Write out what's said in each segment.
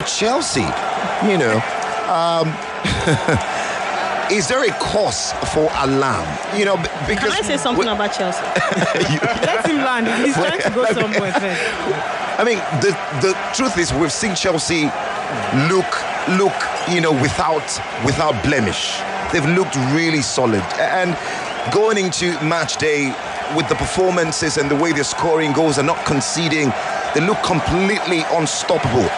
Chelsea, is there a cause for alarm? Because can I say something about Chelsea? Let him land. He's trying to go somewhere first. I mean, the truth is, we've seen Chelsea look, without blemish. They've looked really solid, and going into match day with the performances and the way they're scoring goals and not conceding, they look completely unstoppable.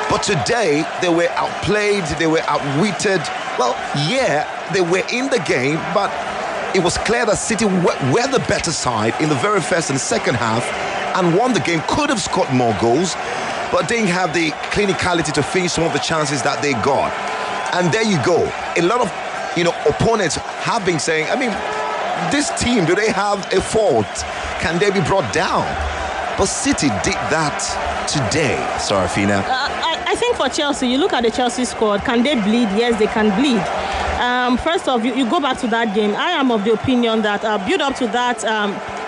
But today, they were outplayed, they were outwitted. Well, yeah, they were in the game, but it was clear that City were the better side in the very first and second half and won the game, could have scored more goals, but didn't have the clinicality to finish some of the chances that they got. And there you go. A lot of opponents have been saying, this team, do they have a fault? Can they be brought down? But City did that today, Sarafina. I think for Chelsea, you look at the Chelsea squad, can they bleed? Yes, they can bleed. First off, you go back to that game. I am of the opinion that build up to that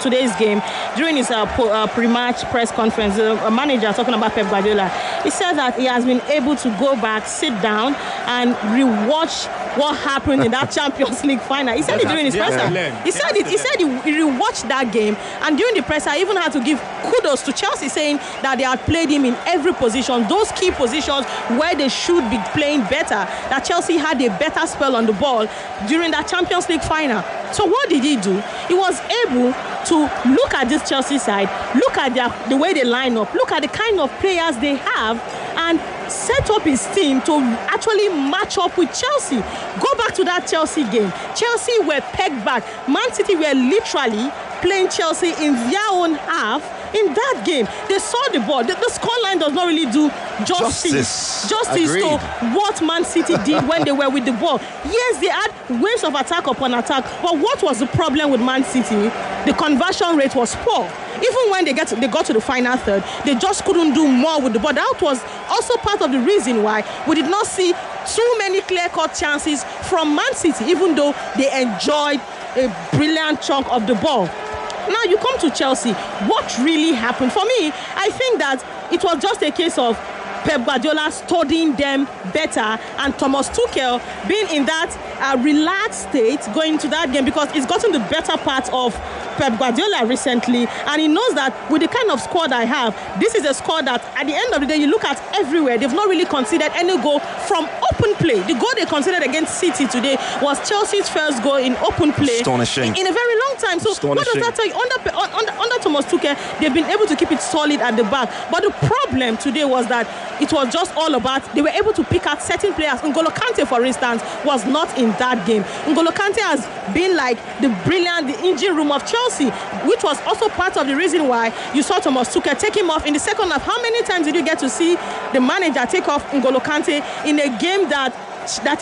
today's game, during his pre-match press conference, a manager talking about Pep Guardiola, he said that he has been able to go back, sit down, and rewatch what happened in that Champions League final. He said it during his presser. He said he rewatched that game, and during the presser, he even had to give kudos to Chelsea, saying that they had played him in every position, those key positions where they should be playing better, that Chelsea had a better spell on the ball during that Champions League final. So what did he do? He was able to look at this Chelsea side, look at the way they line up, look at the kind of players they have, and set up his team to actually match up with Chelsea. Go back to that Chelsea game. Chelsea were pegged back. Man City were literally playing Chelsea in their own half. In that game, they saw the ball. The scoreline does not really do justice to what Man City did when they were with the ball. Yes, they had waves of attack upon attack, but what was the problem with Man City? The conversion rate was poor. Even when they got to the final third, they just couldn't do more with the ball. That was also part of the reason why we did not see too many clear-cut chances from Man City, even though they enjoyed a brilliant chunk of the ball. Now you come to Chelsea. What really happened? For me, I think that it was just a case of Pep Guardiola studying them better and Thomas Tuchel being in that relaxed state going into that game, because he's gotten the better part of Pep Guardiola recently, and he knows that with the kind of squad I have, this is a squad that at the end of the day, you look at everywhere, they've not really conceded any goal from open play. The goal they conceded against City today was Chelsea's first goal in open play in a very long time. So what does that tell you? Under Thomas Tuchel, they've been able to keep it solid at the back. But the problem today was that it was just all about, they were able to pick out certain players. N'Golo Kante, for instance, was not in that game. N'Golo Kante has been like the engine room of Chelsea, which was also part of the reason why you saw Thomas Tuchel take him off in the second half. How many times did you get to see the manager take off N'Golo Kante in a game that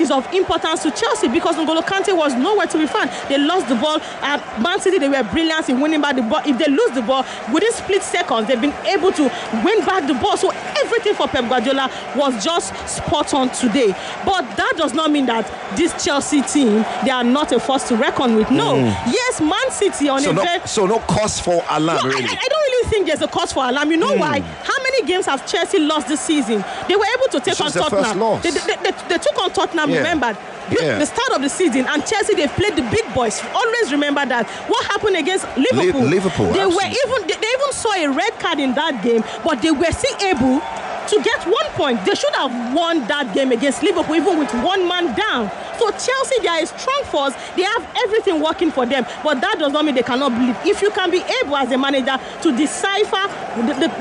is of importance to Chelsea? Because N'Golo Kante was nowhere to be found. They lost the ball. At Man City, they were brilliant in winning back the ball. If they lose the ball, within split seconds, they've been able to win back the ball. So everything for Pep Guardiola was just spot on today. But that does not mean that this Chelsea team, they are not a force to reckon with. No. Yes, Man City on So no cause for alarm, no, really? I don't really think there's a cause for alarm. You know why? How many games have Chelsea lost this season? They were able to take on Tottenham. They took on Tottenham, remembered, the start of the season, and Chelsea, they've played the big boys. Always remember that. What happened against Liverpool? They even saw a red card in that game, but they were still able to get 1 point. They should have won that game against Liverpool, even with one man down. So Chelsea, they are a strong force. They have everything working for them, but that does not mean they cannot believe. If you can be able as a manager to decipher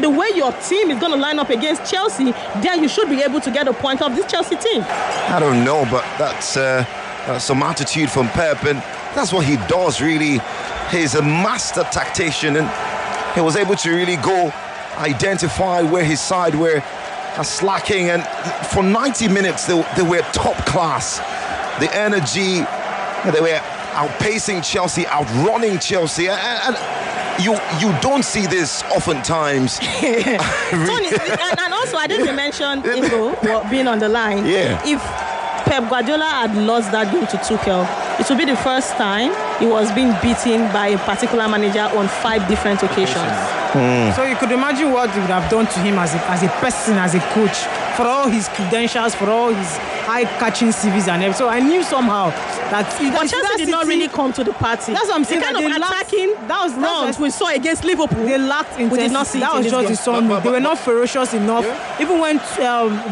the way your team is going to line up against Chelsea, then you should be able to get a point of this Chelsea team. I don't know, but that's some attitude from Pep, and that's what he does, really. He's a master tactician, and he was able to really go identify where his side were slacking, and for 90 minutes they were top class. The energy, they were outpacing Chelsea, outrunning Chelsea, and you don't see this oftentimes. Tony, and also I didn't mention Ingo being on the line. Yeah. If Pep Guardiola had lost that game to Tuchel, it would be the first time he was being beaten by a particular manager on 5 different occasions. So you could imagine what it would have done to him as a person, as a coach, for all his credentials, for all his high-catching CVs and everything. So I knew somehow that... But Chelsea did not really come to the party. That's what I'm saying. The kind of attacking runs we saw against Liverpool. They lacked intensity. We did not see that was just the sun. They were not ferocious enough. Yeah. Even when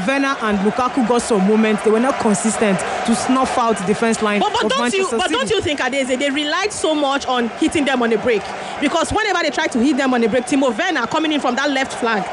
Werner and Lukaku got some moments, they were not consistent to snuff out the defense line of Manchester City. But don't you think, Adeze, they relied so much on hitting them on the break? Because whenever they tried to hit them on the break, Timo Werner coming in from that left flank,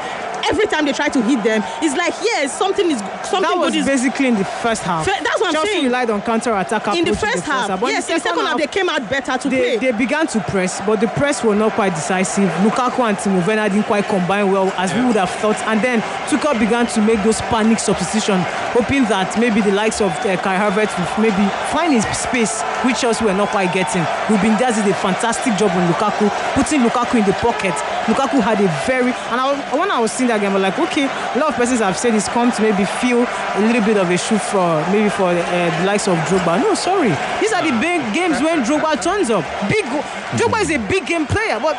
every time they try to hit them, it's like, yes, something that was good basically in the first half. That's what I'm saying. Chelsea relied on counter-attack in the first half. Yes, in the second half, they came out better to play. They began to press, but the press were not quite decisive. Lukaku and Timo Werner didn't quite combine well as we would have thought. And then Tuchel began to make those panic substitutions, hoping that maybe the likes of Kai Havertz would maybe find his space, which Chelsea were not quite getting. Ruben Dias did a fantastic job on Lukaku, putting Lukaku in the pocket. Lukaku had a very... And when I was seeing that game, I was like, okay, a lot of persons have said he's come to maybe feel a little bit of a shoe for the likes of Drogba. No, sorry. These are the big games when Drogba turns up. Drogba is a big game player, but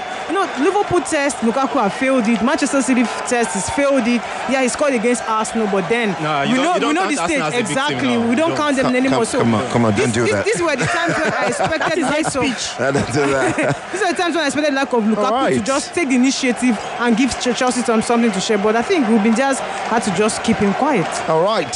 Liverpool test, Lukaku have failed it. Manchester City test, he's failed it. Yeah, he scored against Arsenal, but then we know the stage exactly. We don't count them anymore. Come on, don't do that. These were the times when I expected the likes of. Don't do that. These are the times when I expected the lack of Lukaku to just take the initiative and give Chelsea something to share. But I think Ruben Dias had to just keep him quiet. All right.